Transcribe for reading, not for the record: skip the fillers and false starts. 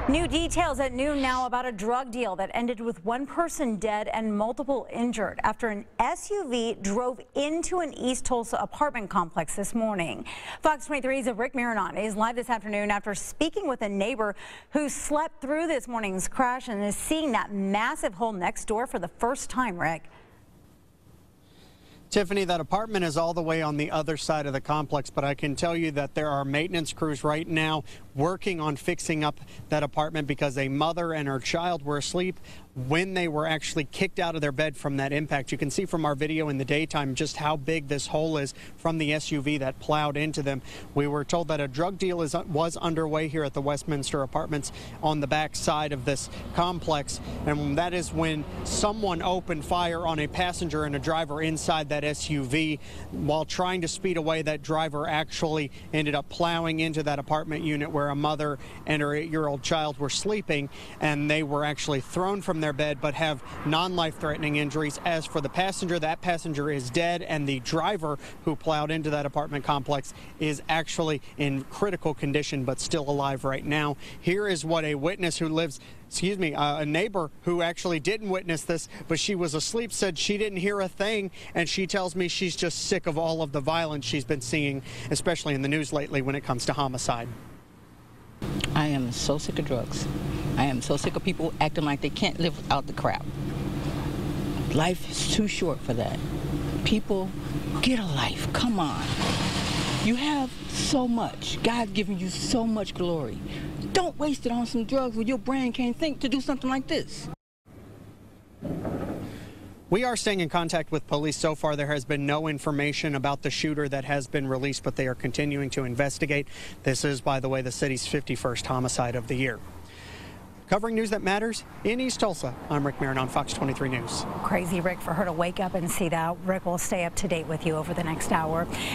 New details at noon now about a drug deal that ended with one person dead and multiple injured after an SUV drove into an East Tulsa apartment complex this morning. Fox 23's Rick Marinon is live this afternoon after speaking with a neighbor who slept through this morning's crash and is seeing that massive hole next door for the first time. Rick. Tiffany, that apartment is all the way on the other side of the complex, but I can tell you that there are maintenance crews right now working on fixing up that apartment because a mother and her child were asleep when they were actually kicked out of their bed from that impact. You can see from our video in the daytime just how big this hole is from the SUV that plowed into them. We were told that a drug deal was underway here at the Westminster Apartments on the back side of this complex, and that is when someone opened fire on a passenger and a driver inside that SUV. While trying to speed away, that driver actually ended up plowing into that apartment unit where a mother and her 8-year-old child were sleeping, and they were actually thrown from their bed but have non-life-threatening injuries. As for the passenger, that passenger is dead, and the driver who plowed into that apartment complex is actually in critical condition but still alive right now. Here is what a witness who lives a neighbor who actually didn't witness this, but she was asleep, said she didn't hear a thing, and she tells me she's just sick of all of the violence she's been seeing, especially in the news lately when it comes to homicide. I am so sick of drugs. I am so sick of people acting like they can't live without the crap. Life is too short for that. People, get a life. Come on. You have so much. God's given you so much glory. Don't waste it on some drugs where your brain can't think to do something like this. We are staying in contact with police. So far, there has been no information about the shooter that has been released, but they are continuing to investigate. This is, by the way, the city's 51st homicide of the year. Covering news that matters in East Tulsa, I'm Rick Marinon, Fox 23 News. Crazy, Rick, for her to wake up and see that. Rick will stay up to date with you over the next hour.